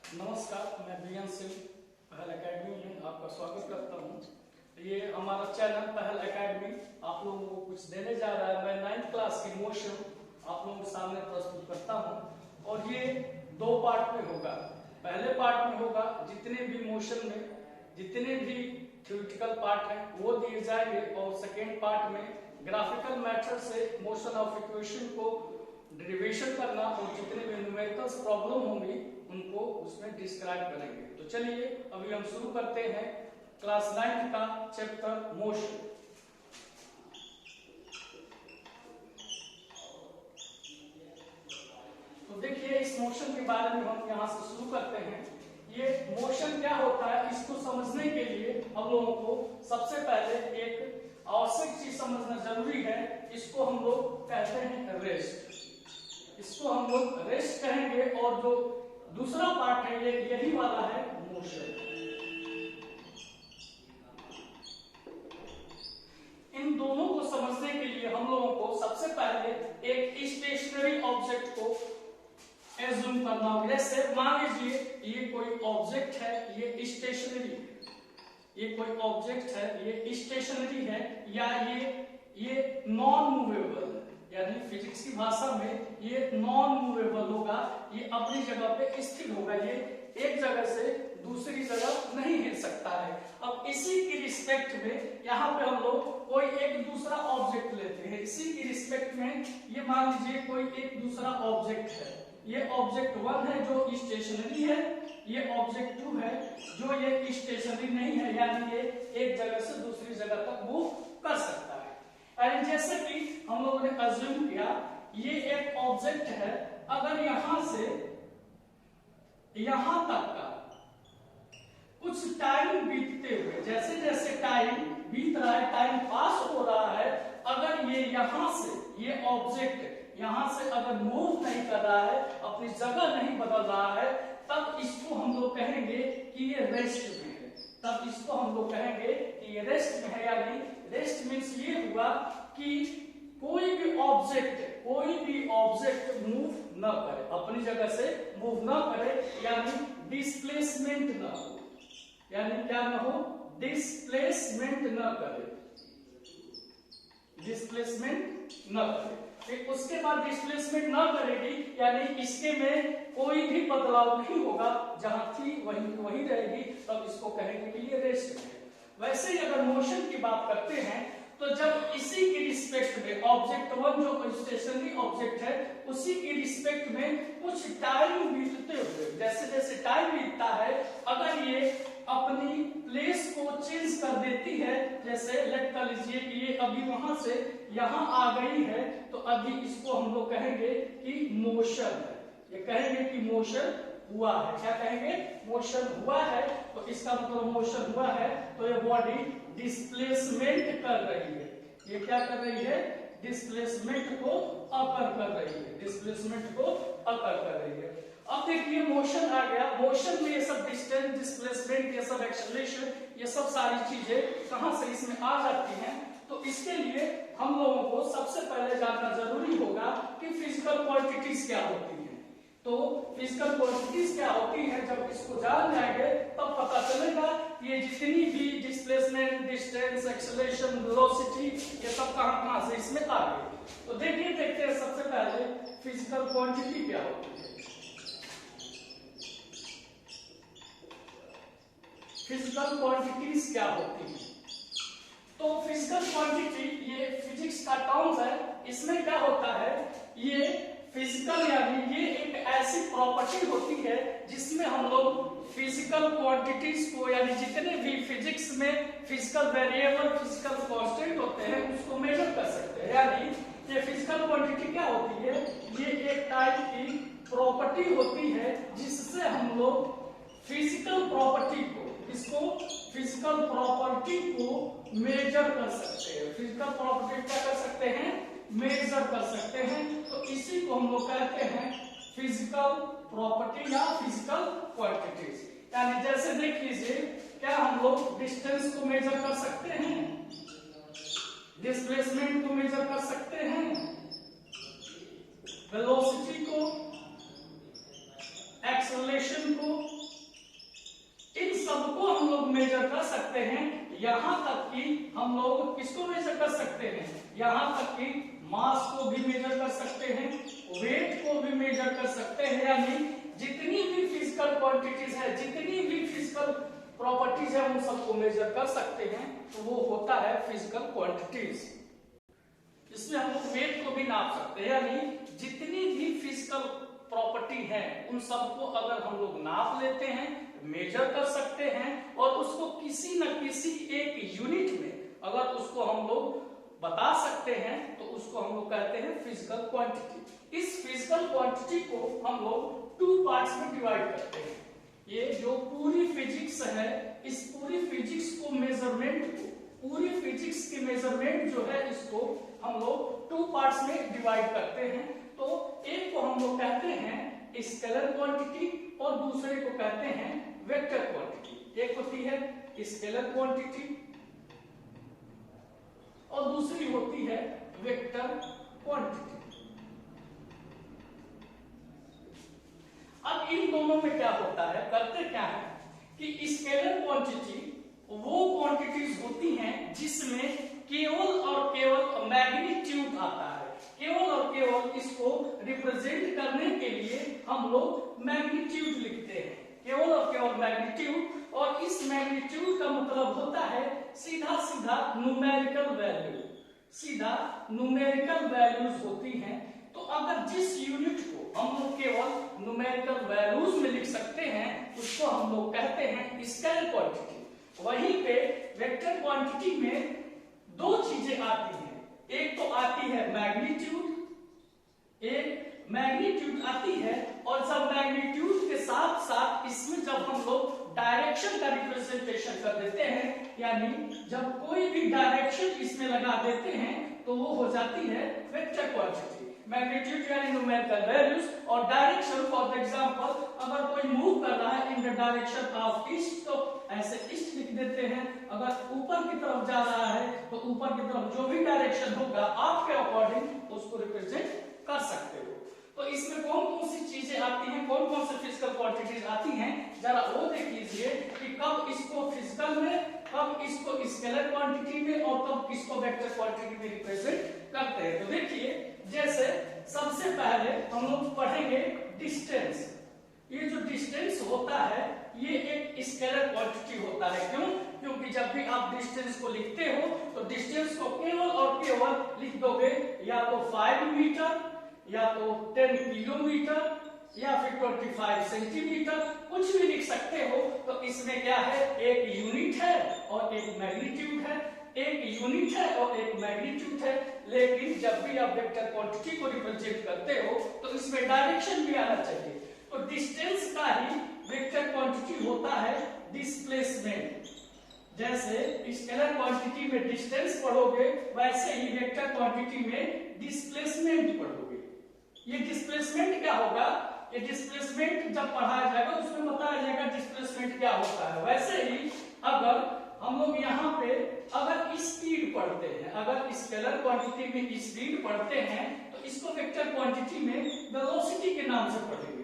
नमस्कार, मैं बीएन सिंह पहल एकेडमी में आपका स्वागत करता हूँ। ये हमारा चैनल पहल एकेडमी आप लोगों को कुछ देने जा रहा है। मैं 9th क्लास की मोशन आप लोगों के सामने प्रस्तुत करता हूँ और ये 2 पार्ट में होगा। पहले पार्ट में होगा जितने भी मोशन में जितने भी थ्योरेटिकल पार्ट हैं वो दिए जाएंगे और सेकेंड पार्ट में ग्राफिकल मेथड से मोशन ऑफ इक्वेशन को डेरिवेशन करना और जितने भी न्यूमेरिकल्स प्रॉब्लम होंगी उनको उसमें डिस्क्राइब करेंगे। तो चलिए अभी हम शुरू करते हैं क्लास 9 का चैप्टर मोशन। तो देखिए इस मोशन के बारे में हम यहाँ से शुरू करते हैं। ये मोशन क्या होता है इसको समझने के लिए हम लोगों को सबसे पहले एक आवश्यक चीज समझना जरूरी है। इसको हम लोग कहते हैं रेस्ट। इसको हम लोग रेस्ट कहेंगे और जो दूसरा पार्ट है ये यही वाला है मोशन। इन दोनों को समझने के लिए हम लोगों को सबसे पहले एक स्टेशनरी ऑब्जेक्ट को एज्यूम करना होगा। जैसे मान लीजिए ये कोई ऑब्जेक्ट है, ये स्टेशनरी है। ये कोई ऑब्जेक्ट है, ये स्टेशनरी है या ये नॉन मूवेबल है, यानी फिजिक्स की भाषा में ये नॉन मूवेबल होगा। ये अपनी जगह पे स्थिर होगा, ये एक जगह से दूसरी जगह नहीं हिल सकता है। अब इसी की रिस्पेक्ट में यहाँ पे हम लोग कोई एक दूसरा ऑब्जेक्ट लेते हैं। इसी की रिस्पेक्ट में ये मान लीजिए कोई एक दूसरा ऑब्जेक्ट है। ये ऑब्जेक्ट 1 है जो स्टेशनरी है, ये ऑब्जेक्ट 2 है जो ये स्टेशनरी नहीं है, यानी ये एक जगह से दूसरी जगह तक मूव कर सकता है। और जैसे कि हम लोगों ने अज्यूम किया ये एक ऑब्जेक्ट है, अगर यहां से यहां तक का कुछ टाइम बीतते हुए, जैसे जैसे टाइम बीत रहा है, टाइम पास हो रहा है, अगर ये यहां से ये ऑब्जेक्ट यहां से अगर मूव नहीं कर रहा है, अपनी जगह नहीं बदल रहा है, तब इसको हम लोग कहेंगे कि ये रेस्ट में है। तब इसको हम लोग कहेंगे कि ये रेस्ट में है। यानी रेस्ट मीन्स ये हुआ कि कोई भी ऑब्जेक्ट मूव न करे, अपनी जगह से मूव न करे, यानी डिस्प्लेसमेंट न हो। यानी क्या न हो? डिस्प्लेसमेंट न करे, डिस्प्लेसमेंट न करे। फिर उसके बाद डिस्प्लेसमेंट न करेगी यानी इसके में कोई भी बदलाव नहीं होगा, जहां थी वही रहेगी, तब इसको कहेंगे कि ये रेस्ट में है। वैसे ही अगर मोशन की बात करते हैं तो जब इसी की रिस्पेक्ट में ऑब्जेक्ट 1 जो स्टेशनरी ऑब्जेक्ट है उसी की रिस्पेक्ट में कुछ टाइम बीतते हुए, जैसे जैसे टाइम बीतता है, अगर ये अपनी प्लेस को चेंज कर देती है, जैसे लेट कर लीजिए कि ये अभी वहां से यहां आ गई है, तो अभी इसको हम लोग कहेंगे कि मोशन है। ये कहेंगे कि मोशन हुआ है। क्या कहेंगे? मोशन हुआ है। तो इसका मतलब मोशन हुआ है तो ये बॉडी डिस्प्लेसमेंट कर रही है। ये क्या कर रही है? डिस्प्लेसमेंट को अकर कर रही है, डिस्प्लेसमेंट को अकर कर रही है। अब देखिए मोशन आ गया। मोशन में ये सब डिस्टेंस, डिस्प्लेसमेंट, ये सब एक्सेलरेशन, ये सब सारी चीजें कहां से इसमें आ जाती हैं। तो इसके लिए हम लोगों को सबसे पहले जानना जरूरी होगा कि फिजिकल क्वांटिटीज क्या होती हैं। तो फिजिकल क्वांटिटीज क्या होती हैं, जब इसको जान जाएंगे तब पता चलेगा ये जितनी भी डिस्प्लेसमेंट, डिस्टेंस, एक्सेलरेशन, वेलोसिटी, ये सब कहां से इसमें आ गई। तो देखते हैं सबसे पहले फिजिकल क्वांटिटी क्या होती है। फिजिकल क्वांटिटीज क्या होती है? तो फिजिकल क्वांटिटी ये फिजिक्स का टर्म्स है। इसमें क्या होता है, ये फिजिकल यानी ये एक ऐसी प्रॉपर्टी होती है जिसमें हम लोग फिजिकल क्वांटिटीज को, यानी जितने भी फिजिक्स में फिजिकल वेरिएबल, फिजिकल कांस्टेंट होते हैं उसको मेजर कर सकते हैं। यानी ये फिजिकल क्वांटिटी क्या होती है? ये एक टाइप की प्रॉपर्टी होती है जिससे हम लोग फिजिकल प्रॉपर्टी को, इसको फिजिकल प्रॉपर्टी को मेजर कर सकते हैं। फिजिकल प्रॉपर्टी क्या कर सकते हैं? मेजर कर सकते हैं। तो इसी को हम लोग कहते हैं फिजिकल प्रॉपर्टी या फिजिकल क्वांटिटीज। यानी जैसे देख लीजिए, क्या हम लोग डिस्टेंस को मेजर कर सकते हैं, डिस्प्लेसमेंट को मेजर कर सकते हैं, वेलोसिटी को, एक्सेलरेशन को, लोग किसको मेजर कर सकते हैं, यहाँ तक कि मास को भी मेजर कर सकते हैं, वेट को भी मेजर कर सकते हैं, यानी जितनी भी फिजिकल क्वांटिटीज है, जितनी भी फिजिकल प्रॉपर्टीज है, उन सबको मेजर कर सकते हैं। तो वो होता है फिजिकल क्वांटिटीज। इसमें हम लोग वेट को भी नाप सकते हैं, यानी जितनी भी फिजिकल प्रॉपर्टी है उन सबको अगर हम लोग नाप लेते हैं, मेजर कर सकते हैं, और उसको किसी न किसी एक यूनिट में अगर उसको हम लोग बता सकते हैं, तो उसको हम लोग कहते हैं फिजिकल क्वांटिटी। इस फिजिकल क्वांटिटी को हम लोग 2 पार्ट्स में डिवाइड करते हैं। ये जो पूरी फिजिक्स है, इस पूरी फिजिक्स को मेजरमेंट को, पूरी फिजिक्स के मेजरमेंट जो है, इसको हम लोग 2 पार्ट्स में डिवाइड करते हैं। तो एक को हम लोग कहते हैं स्केलर क्वांटिटी और दूसरे को कहते हैं वेक्टर क्वांटिटी। एक होती है स्केलर क्वांटिटी और दूसरी होती है वेक्टर क्वांटिटी। अब इन दोनों में क्या होता है, करते क्या है कि स्केलर क्वांटिटी वो क्वांटिटीज होती हैं जिसमें केवल और केवल मैग्नीट्यूड आता है। केवल और केवल इसको रिप्रेजेंट करने के लिए हम लोग मैग्नीट्यूड लिखते हैं, केवल और केवल मैग्नीट्यूड। और इस मैग्नीट्यूड का मतलब होता है सीधा सीधा न्यूमेरिकल वैल्यू, सीधा न्यूमेरिकल वैल्यूज होती हैं। तो अगर जिस यूनिट को हम लोग केवल न्यूमेरिकल वैल्यूज में लिख सकते हैं, उसको हम लोग कहते हैं स्केलर क्वांटिटी। वहीं पे वेक्टर क्वांटिटी में 2 चीजें आती हैं। एक तो आती है मैग्नीट्यूड, एक मैग्नीट्यूड आती है, और जब मैग्नीट्यूड के साथ साथ इसमें जब हम लोग डायरेक्शन का रिप्रेजेंटेशन कर देते हैं, यानी जब कोई भी डायरेक्शन इसमें लगा देते हैं, तो वो हो जाती है वेक्टर क्वांटिटी। मैग्नीट्यूड यानी न्यूमेरिकल वैल्यूज, और डायरेक्शन फॉर एग्जांपल अगर कोई मूव कर रहा है in the direction of east, तो ऐसे ईस्ट लिख देते हैं। अगर ऊपर की तरफ जा रहा है तो ऊपर की तरफ जो भी डायरेक्शन होगा आपके अकॉर्डिंग उसको रिप्रेजेंट कर सकते हो। तो इसमें कौन कौन सी चीजें आती हैं, कौन कौन से फिजिकल क्वांटिटीज आती हैं, जरा वो देख लीजिए कि कब इसको फिजिकल में, कब इसको स्केलर क्वांटिटी में, और कब इसको वेक्टर क्वांटिटी में रिप्रेजेंट करते हैं। तो देखिए, जैसे सबसे पहले हम लोग पढ़ेंगे डिस्टेंस। ये जो डिस्टेंस होता है ये एक स्केलर क्वांटिटी होता है। क्यों? क्योंकि जब भी आप डिस्टेंस को लिखते हो तो डिस्टेंस को केवल और केवल लिख दोगे या तो 5 मीटर, या तो 10 किलोमीटर, या फिर 25 सेंटीमीटर, कुछ भी लिख सकते हो। तो इसमें क्या है, एक यूनिट है और एक मैग्नीट्यूड है, एक यूनिट है और एक मैग्नीट्यूड है। लेकिन जब भी आप वेक्टर क्वांटिटी को रिप्रेजेंट करते हो तो इसमें डायरेक्शन भी आना चाहिए। तो डिस्टेंस का ही वेक्टर क्वांटिटी होता है डिस्प्लेसमेंट। जैसे स्केलर क्वांटिटी में डिस्टेंस पढ़ोगे, वैसे ही वेक्टर क्वांटिटी में डिस्प्लेसमेंट पढ़ोगे। ये डिस्प्लेसमेंट क्या होगा, ये डिस्प्लेसमेंट जब पढ़ाया जाएगा उसमें बताया जाएगा डिस्प्लेसमेंट क्या होता है। वैसे ही अगर हम लोग यहाँ पे अगर स्पीड पढ़ते हैं, अगर स्केलर क्वांटिटी में स्पीड पढ़ते हैं, तो इसको वेक्टर क्वांटिटी में वेलोसिटी के नाम से पढ़ेंगे,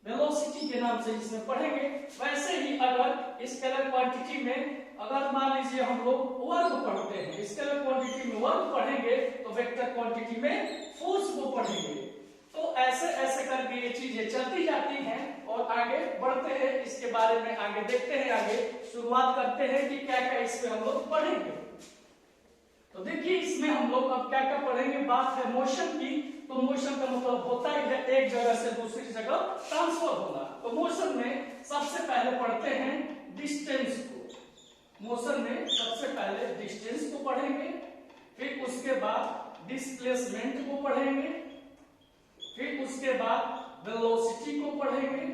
वेलोसिटी के नाम से इसमें पढ़ेंगे। वैसे ही अगर स्केलर क्वांटिटी में अगर मान लीजिए हम लोग वर्ग पढ़ते हैं, स्केलर क्वांटिटी में वर्ग पढ़ेंगे, तो वेक्टर क्वांटिटी में फोर्स को पढ़ेंगे। तो ऐसे ऐसे करके ये चीजें चलती जाती हैं और आगे बढ़ते हैं। इसके बारे में आगे देखते हैं, आगे शुरुआत करते हैं कि क्या क्या इसमें हम लोग पढ़ेंगे। तो देखिए, इसमें हम लोग अब क्या क्या पढ़ेंगे। बात है मोशन की, तो मोशन का मतलब होता है एक जगह से दूसरी जगह ट्रांसफर होना। तो मोशन में सबसे पहले पढ़ते हैं डिस्टेंस को। मोशन में सबसे पहले डिस्टेंस को पढ़ेंगे, फिर उसके बाद डिस्प्लेसमेंट को पढ़ेंगे, फिर उसके बाद वेलोसिटी को पढ़ेंगे,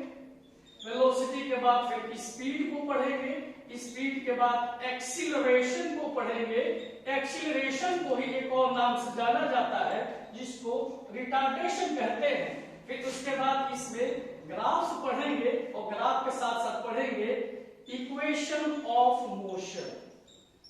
वेलोसिटी के बाद फिर स्पीड को पढ़ेंगे, स्पीड के बाद एक्सीलरेशन को पढ़ेंगे, एक्सीलरेशन को ही एक और नाम से जाना जाता है जिसको रिटार्डेशन कहते हैं। फिर उसके बाद इसमें ग्राफ्स पढ़ेंगे और ग्राफ के साथ साथ पढ़ेंगे equation of motion,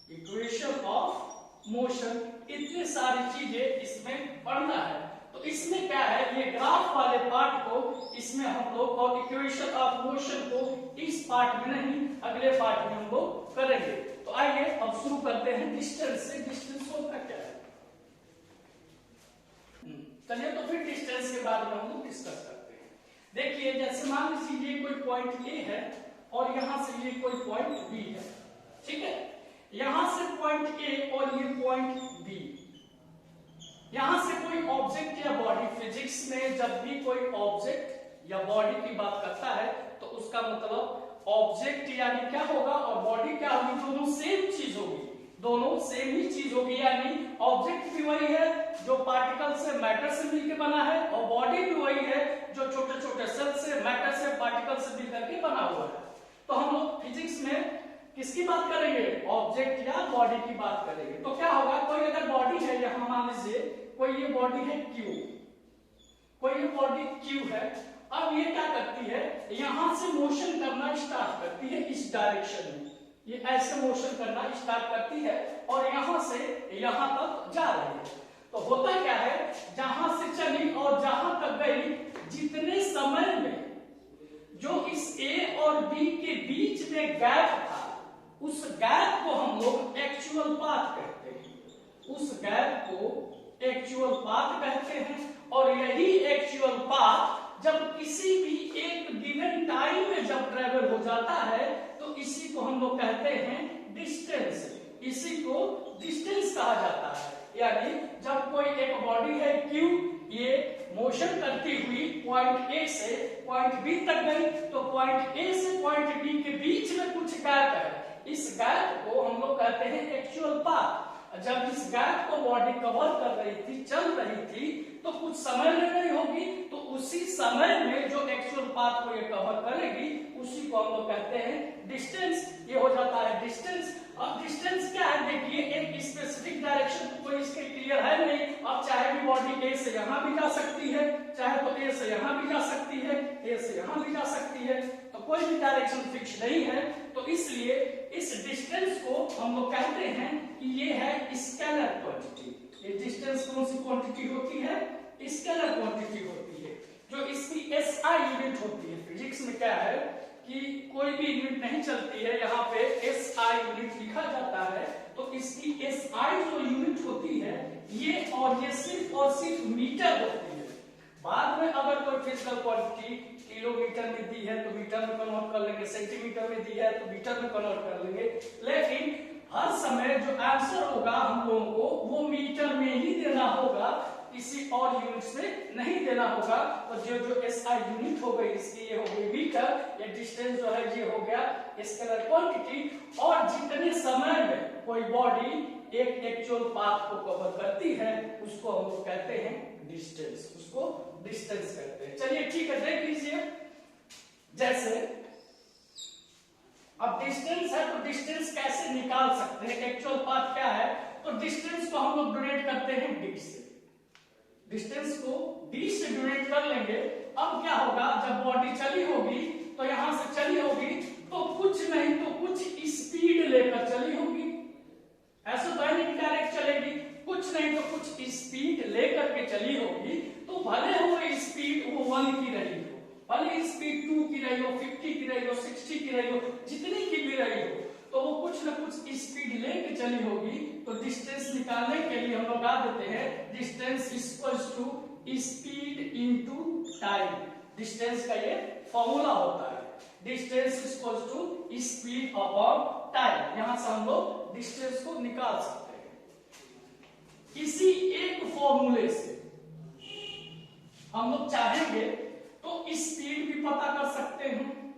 equation of motion. इतनी सारी चीजें इसमें पढ़ना है। तो इसमें क्या है, ये ग्राफ वाले पार्ट को इसमें हम लोग, और इक्वेशन ऑफ मोशन को इस पार्ट में नहीं अगले पार्ट में हम लोग करेंगे। तो आइए अब शुरू करते हैं डिस्टेंस से। डिस्टेंस होता क्या है? चलिए तो फिर डिस्टेंस के बारे में हम लोग डिस्कस करते हैं। देखिए जैसे मान लीजिए ये कोई पॉइंट ए है और यहां से ये कोई पॉइंट बी है, ठीक है। यहां से पॉइंट ए और ये पॉइंट बी, यहां से कोई ऑब्जेक्ट या बॉडी, फिजिक्स में जब भी कोई ऑब्जेक्ट या बॉडी की बात करता है तो उसका मतलब ऑब्जेक्ट यानी क्या होगा और बॉडी क्या होगी, दोनों सेम चीज होगी, दोनों सेम ही चीज होगी। यानी ऑब्जेक्ट भी वही है जो पार्टिकल से, मैटर से मिलकर बना है, और बॉडी भी वही है जो छोटे छोटे सेल से, मैटर से, पार्टिकल से मिलकर के बना हुआ है। तो हम लोग फिजिक्स में किसकी बात करेंगे? ऑब्जेक्ट या बॉडी की बात करेंगे। तो क्या होगा, कोई अगर बॉडी है, यहां मान लीजिए कोई ये बॉडी है क्यू, कोई ये बॉडी क्यू है। अब ये क्या करती है, यहां से मोशन करना स्टार्ट करती है इस डायरेक्शन में, ये ऐसे मोशन करना स्टार्ट करती है और यहां से यहां तक जा रही है। तो होता क्या है, जहां से चली और जहां तक गई, जितने समय में जो इस ए और बी के बीच में गैप था, उस गैप को हम लोग एक्चुअल पाथ कहते हैं। उस गैप को एक्चुअल पाथ कहते हैं। और यही एक्चुअल पाथ जब किसी भी एक गिवन टाइम में जब ट्रेवल हो जाता है तो इसी को हम लोग कहते हैं डिस्टेंस। इसी को डिस्टेंस कहा जाता है। यानी जब कोई एक बॉडी है क्यू, ये मोशन करती हुई पॉइंट ए से पॉइंट बी तक गई, तो पॉइंट ए से पॉइंट बी के बीच में कुछ गैप है, इस गैप को हम लोग कहते हैं एक्चुअल पाथ। जब इस गैप को बॉडी कवर कर रही थी, चल रही थी, तो कुछ समय ले रही होगी, तो उसी समय में जो एक्चुअल पाथ को ये कवर करेगी उसी को हम लोग कहते हैं डिस्टेंस। ये हो जाता है डिस्टेंस। अब डिस्टेंस क्या है, देखिए एक स्पेसिफिक डायरेक्शन कोई इसके क्लियर है नहीं। अब चाहे भी बॉडी ए से यहां भी जा सकती है, चाहे तो ए से यहां भी जा सकती है, ए से यहां भी जा सकती है, तो कोई भी डायरेक्शन फिक्स नहीं है। तो इसलिए इस डिस्टेंस को हम लोग कहते हैं कि ये है स्केलर क्वांटिटी। ये डिस्टेंस कौन सी क्वांटिटी होती है? स्केलर क्वांटिटी होती है, जो इसकी एसआई यूनिट होती है। फिजिक्स में क्या है कि कोई भी यूनिट नहीं चलती है, यहाँ पे एसआई यूनिट लिखा जाता है। तो इसकी एसआई जो यूनिट होती है ये, और ये सिर्फ और सिर्फ मीटर होती है। बाद में अगर कोई फिजिकल क्वांटिटी किलोमीटर में दी है तो मीटर में कन्वर्ट कर लेंगे, सेंटीमीटर में दी है तो मीटर में कन्वर्ट कर लेंगे, लेकिन हर समय जो आंसर होगा हम लोगों को वो मीटर में ही देना होगा, किसी और यूनिट से नहीं देना होगा। तो जो एसआई यूनिट हो गई इसकी, ये हो गई मीटर, ये डिस्टेंस जो है ये हो गया स्केलर क्वांटिटी। और जितने समय में कोई बॉडी एक एक्चुअल पाथ को कवर करती है उसको हम लोग कहते हैं डिस्टेंस, उसको डिस्टेंस कहते हैं। चलिए ठीक है, देख लीजिए जैसे अब डिस्टेंस है तो डिस्टेंस कैसे निकाल सकते हैं, एक्चुअल पाथ क्या है, तो डिस्टेंस को हम लोग डोनेट करते हैं डी से। डिस्टेंस को डी से डोनेट कर लेंगे। अब क्या होगा, जब बॉडी चली होगी तो यहां से चली होगी तो कुछ नहीं तो कुछ स्पीड लेकर चली होगी। ऐसा तो नहीं डायरेक्ट चलेगी, कुछ नहीं तो कुछ स्पीड लेकर के चली होगी। तो भले वो स्पीड वो 1 की रही हो, भले स्पीड 2 की रही हो, 50 की रही हो, 60 की रही हो, जितनी की भी रही हो, तो वो कुछ ना कुछ स्पीड लेके चली होगी। तो डिस्टेंस निकालने के लिए हम लोग आ देते हैं distance equals to speed into time. Distance का ये फॉर्मूला होता है, distance equals to speed upon time. यहां से हम लोग डिस्टेंस को निकाल सकते हैं। इसी एक फॉर्मूले से हम लोग चाहेंगे तो स्पीड भी पता कर सकते हैं,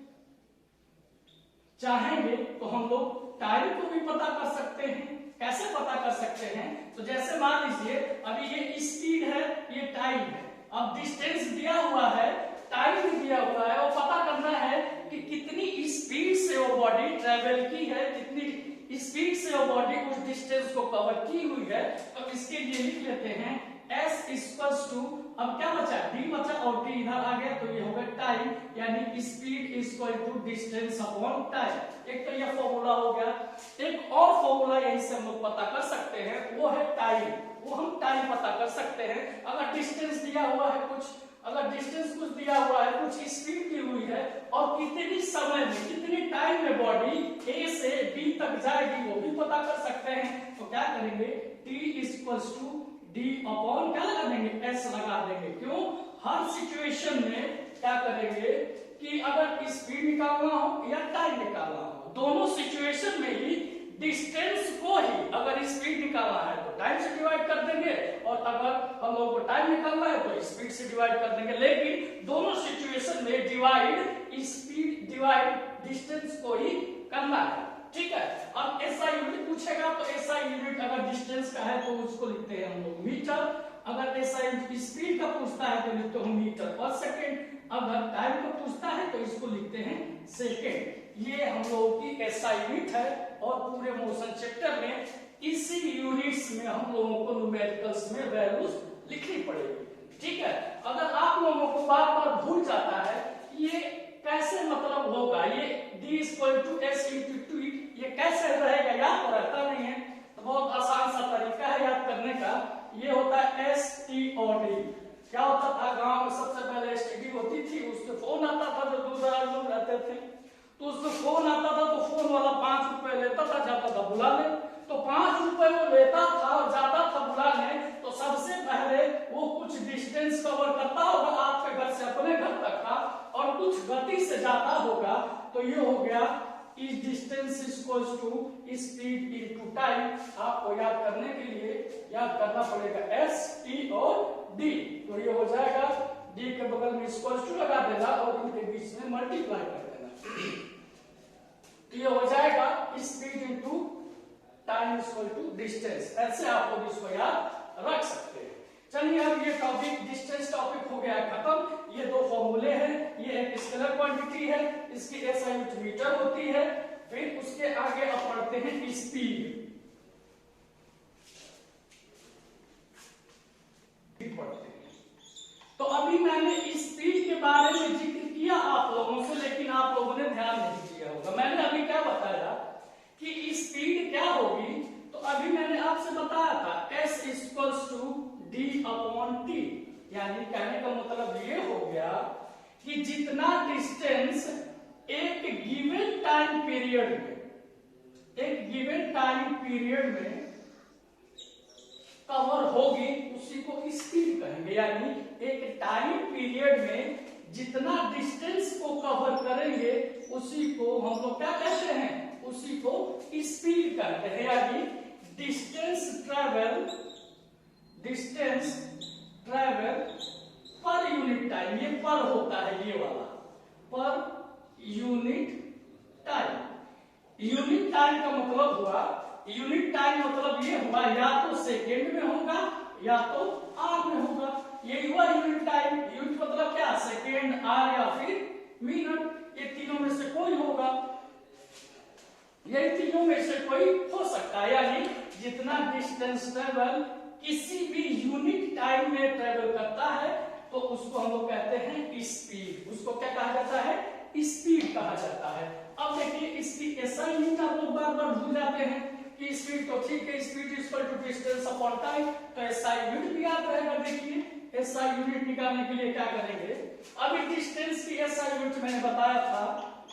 चाहेंगे तो हम लोग टाइम को भी पता कर सकते हैं। कैसे पता कर सकते हैं, तो जैसे मान लीजिए अभी ये स्पीड है, ये टाइम है। अब डिस्टेंस दिया हुआ है, टाइम भी दिया हुआ है, और पता करना है कि कितनी स्पीड से वो बॉडी ट्रेवल की है, कितनी स्पीड से वो बॉडी उस डिस्टेंस को कवर की हुई है। तो इसके लिए लिख लेते हैं S इक्वल्स टू, अब क्या बचा, d बचा और t इधर आ गया, तो ये होगा टाइम, यानी speed equal to distance upon time. एक तो ये फॉर्मूला हो गया। एक और फॉर्मूला यहीं से हम लोग पता कर सकते हैं, वो है टाइम। वो हम टाइम पता कर सकते हैं। अगर डिस्टेंस दिया हुआ है कुछ, अगर डिस्टेंस कुछ दिया हुआ है, कुछ स्पीड दी हुई है, और कितनी समय में, कितनी टाइम में बॉडी ए से बी तक जाएगी वो भी पता कर सकते हैं। तो क्या करेंगे, T equals to D upon क्या लगा देंगे, एस लगा देंगे। क्यों, हर सिचुएशन में क्या करेंगे कि अगर स्पीड निकालना हो या टाइम निकालना हो, दोनों सिचुएशन में ही डिस्टेंस को ही अगर स्पीड निकालना है तो टाइम से डिवाइड कर देंगे, और अगर हम लोगों को टाइम निकालना है तो स्पीड से डिवाइड कर देंगे। लेकिन दोनों सिचुएशन में डिवाइड स्पीड डिवाइड डिस्टेंस को ही करना है, ठीक है। अब एसआई यूनिट पूछेगा तो एसआई यूनिट अगर डिस्टेंस का है तो उसको लिखते हैं हम लोग मीटर, अगर एसआई यूनिट स्पीड का पूछता है तो लिखते हैं मीटर पर सेकेंड, अगर टाइम का पूछता है तो इसको लिखते हैं सेकेंड। ये हम लोगों की एसआई यूनिट है, और पूरे मोशन चैप्टर में इसी यूनिट्स में हम लोगों को न्यूमेरिकल्स में वैल्यूज लिखनी पड़ेगी, ठीक है। अगर आप लोगों को बार बार भूल जाता है ये कैसे मतलब होगा, ये d equal to S into two ये कैसे रहेगा, याद तो रहता नहीं है, तो बहुत आसान सा तरीका है याद करने का। ये होता है एस टी और डी। क्या होता था, गांव में सबसे पहले एसटीडी होती थी, उसके फोन आता था, जो दूर दराज लोग रहते थे तो उसको फोन आता था, तो फोन वाला 5 रुपए लेता था, जाता था बुलाने, तो 5 रुपए वो लेता था और जाता था बुलाने, तो सबसे पहले वो कुछ डिस्टेंस कवर करता होगा आपके घर से अपने घर तक का, और कुछ गति से जाता होगा, तो ये हो गया इस distance equals to speed into time. आपको याद करने के लिए याद करना पड़ेगा एस टी और डी, तो ये हो जाएगा डी के बगल में इक्वल्स टू लगा देना और इनके बीच में मल्टीप्लाई कर देना, ये हो जाएगा speed into time equal to distance. ऐसे आप लोग इसको याद रख सकते हैं। चलिए अब ये टॉपिक डिस्टेंस टॉपिक हो गया खत्म। ये दो फॉर्मूले हैं, ये एक स्केलर क्वांटिटी है, इसकी एसआई यूनिट मीटर होती है। फिर उसके आगे अब पढ़ते हैं स्पीड पढ़ते हैं। तो अभी मैंने स्पीड के बारे में जिक्र किया आप लोगों से, लेकिन आप लोगों ने ध्यान नहीं दिया होगा। मैंने अभी क्या बताया कि स्पीड क्या होगी, तो अभी मैंने आपसे बताया था s equals to D upon T, यानी कहने का मतलब ये हो गया कि जितना डिस्टेंस एक गिवन टाइम पीरियड में कवर होगी उसी को स्पीड कहेंगे। यानी एक टाइम पीरियड में जितना डिस्टेंस को कवर करेंगे उसी को हम लोग क्या कहते हैं, उसी को स्पीड कहते हैं। यानी distance travel per unit time, ये पर होता है ये वाला, per unit time. Unit time का मतलब हुआ, यूनिट टाइम मतलब ये हुआ या तो सेकेंड में होगा या तो आर में होगा, ये हुआ यूनिट टाइम। यूनिट मतलब क्या, सेकेंड, आर या फिर मिनट, ये तीनों में से कोई होगा, ये तीनों में से कोई हो सकता है। यानी जितना डिस्टेंस ट्रेवल किसी भी यूनिट टाइम में ट्रेवल करता है तो उसको हम लोग कहते हैं स्पीड। उसको क्या कहा जाता है, स्पीड कहा जाता है। अब देखिए इसकी एसआई यूनिट आप लोग बार बार भूल जाते हैं कि स्पीड तो ठीक है, speed equal to distance upon time, तो एसआई यूनिट भी याद रहेगा। देखिए एसआई यूनिट निकालने के लिए क्या करेंगे, अभी डिस्टेंस की एसआई यूनिट मैंने बताया था,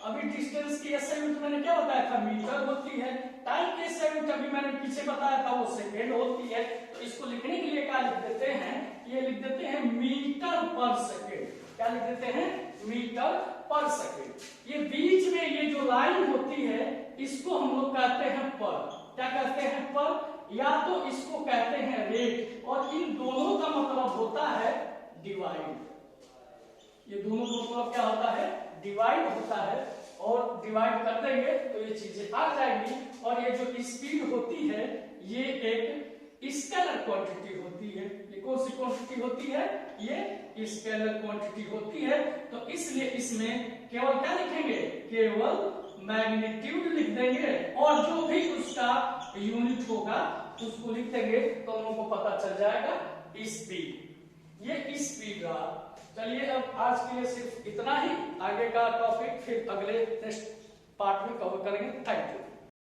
अभी डिस्टेंस की एसआई यूनिट मैंने क्या बताया था, मीटर होती है। टाइम की एसआई यूनिट अभी मैंने पीछे बताया था वो सेकेंड होती है। तो इसको लिखने के लिए क्या लिख देते हैं, ये लिख देते हैं मीटर पर सेकेंड। क्या लिख देते हैं, मीटर पर सेकेंड। ये बीच में ये जो लाइन होती है इसको हम लोग कहते हैं पर। क्या कहते हैं, पर, या तो इसको कहते हैं रेट, और इन दोनों का मतलब होता है डिवाइड। ये दोनों का मतलब क्या होता है, डिवाइड होता है, और डिवाइड कर देंगे तो ये चीजें आ जाएंगी। और ये जो स्पीड होती है ये एक स्केलर क्वांटिटी होती है। ये कौन सी क्वांटिटी होती है, ये स्केलर क्वांटिटी होती है। तो इसलिए इसमें केवल क्या लिखेंगे, केवल मैग्नीट्यूड लिख देंगे, और जो भी उसका यूनिट होगा उसको लिख देंगे, तो हम लोगों को पता चल जाएगा स्पीड। ये स्पीड रहा। चलिए अब आज के लिए सिर्फ इतना ही, आगे का टॉपिक फिर अगले नेक्स्ट पार्ट में कवर करेंगे। Thank you.